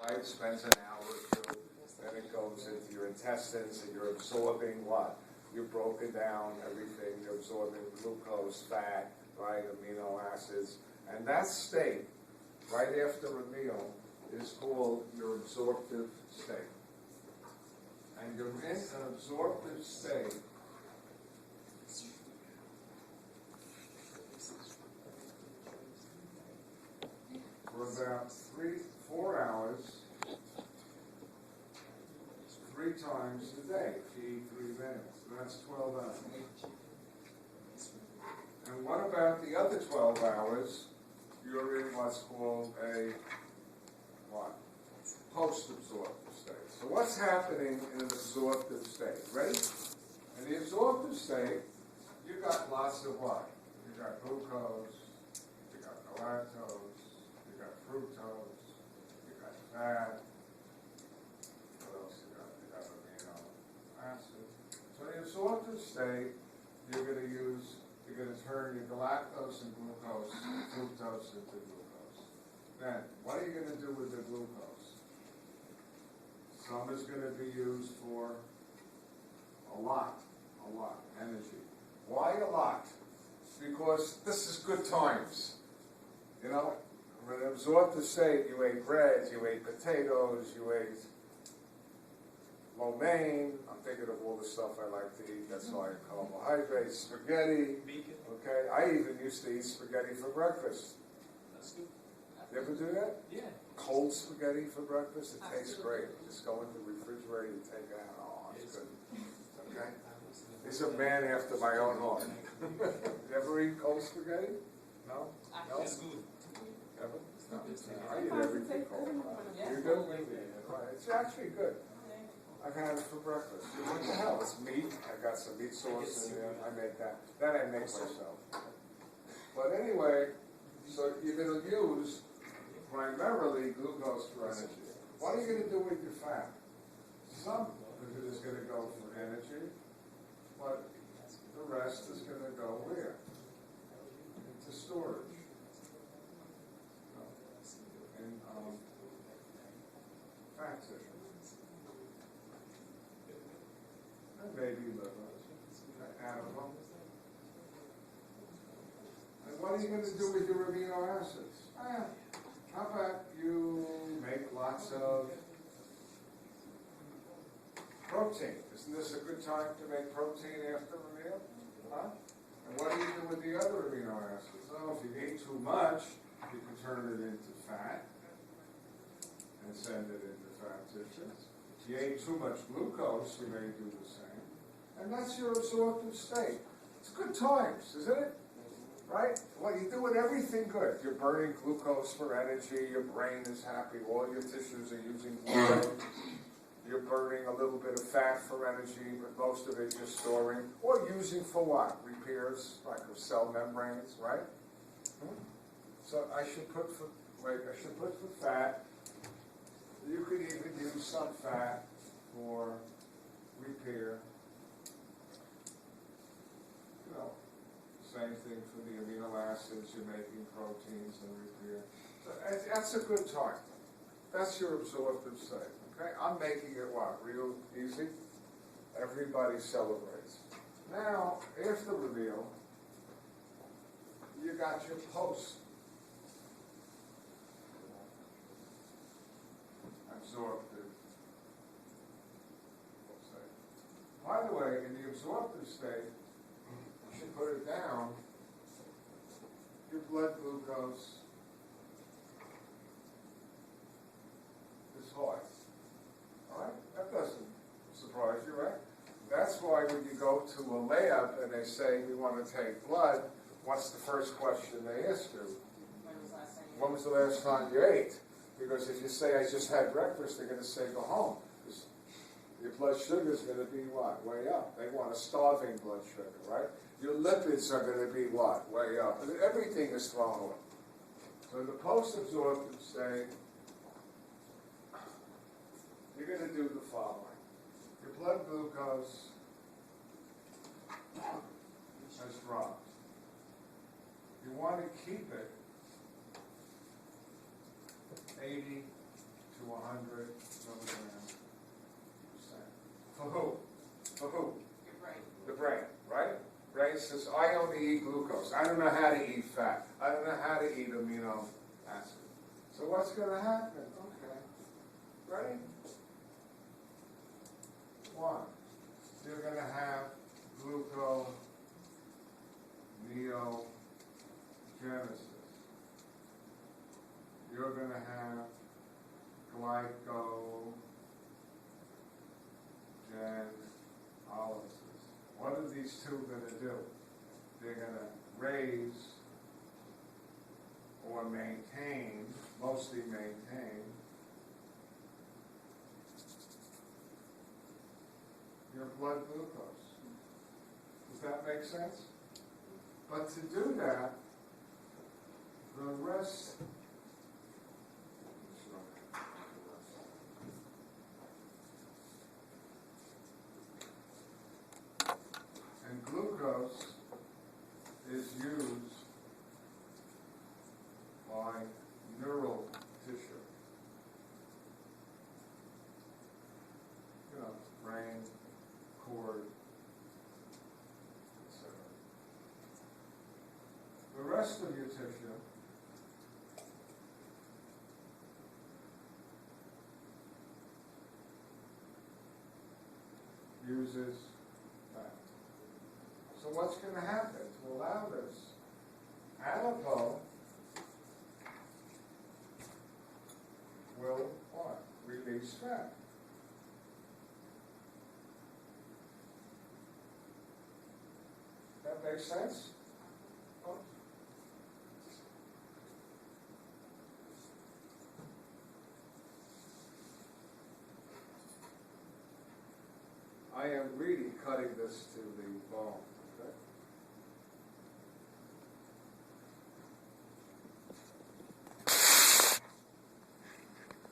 Right, spends an hour or two, then it goes into your intestines and you're absorbing what? You've broken down everything, you're absorbing glucose, fat, right, amino acids, and that state, right after a meal, is called your absorptive state. And you're in an absorptive state for about 3-4 hours, 3 times a day. If you eat 3 minutes, that's 12 hours. And what about the other 12 hours? You're in what's called a what? Post-absorptive state. So what's happening in an absorptive state? Ready? In the absorptive state, you got lots of what? You got glucose, you got galactose, you got fructose, you got fat. What else you got? You got amino acid. So in the absorptive state, you're going to turn your galactose and glucose, fructose into glucose. Then, what are you going to do with the glucose? Some is going to be used for a lot, energy. Why a lot? Because this is good times. You know, in an absorptive state, you ate bread, you ate potatoes, you ate lo mein. I'm thinking of all the stuff I like to eat. That's why carbohydrates, spaghetti. Okay, I even used to eat spaghetti for breakfast. That's good. You ever do that? Yeah. Cold spaghetti for breakfast? It tastes great. You just go into the refrigerator and take it out. Oh, it's good. Okay? He's a man after my own heart. You ever eat cold spaghetti? No? No? It's good. Ever? No. I eat everything cold. You do? It's actually good. I've had it for breakfast. What the hell? It's meat. I got some meat sauce in there. I make that. That I make myself. But anyway, so you're going to use primarily glucose for energy. What are you going to do with your fat? Some of it is going to go for energy, but the rest is going to go where? Into storage. In fat tissue. And maybe liver. Animal. And what are you going to do with your amino acids? How about you make lots of protein? Isn't this a good time to make protein after a meal? Huh? And what do you do with the other amino acids? Oh, if you eat too much, you can turn it into fat and send it into fat tissues. If you ate too much glucose, you may do the same. And that's your absorptive state. It's good times, isn't it? Right? Well, you're doing everything good. You're burning glucose for energy. Your brain is happy. All your tissues are using glucose. You're burning a little bit of fat for energy, but most of it you're storing or using for what? Repairs, like of cell membranes, right? So I should put for fat. You could even use some fat for repair. You know, same thing for the amino acids. You're making proteins and repair. So that's a good time. That's your absorptive state. Okay, I'm making it what? Real easy. Everybody celebrates. Now, after the meal, you got your post absorptive state. By the way, in the absorptive state, you should put it down. Your blood glucose is high. All right? That doesn't surprise you, right? That's why when you go to a lab and they say, we want to take blood, what's the first question they ask you? When was the last time you ate? Because if you say, I just had breakfast, they're going to say, go home. Because your blood sugar is going to be what? Way up. They want a starving blood sugar, right? Your lipids are going to be what? Way up. Everything is thrown away. So in the post-absorptive state, you're going to do the following. Your blood glucose has dropped. You want to keep it 80 to 100. 100 milligrams percent. For who? For who? Your brain. The brain, right? Brain says, I only eat glucose. I don't know how to eat fat. I don't know how to eat amino acid. So what's going to happen? Okay. Ready? One. You're going to have gluconeogenesis. You're going to have glycogenolysis. What are these two going to do? They're going to raise or maintain, mostly maintain, your blood glucose. Does that make sense? But to do that, the rest, and glucose is used by neural tissue. You know, brain, cord, etc. The rest of your tissue uses fat. So what's going to happen to allow this? Adipose will what? Release fat. That makes sense? I am really cutting this to the bone.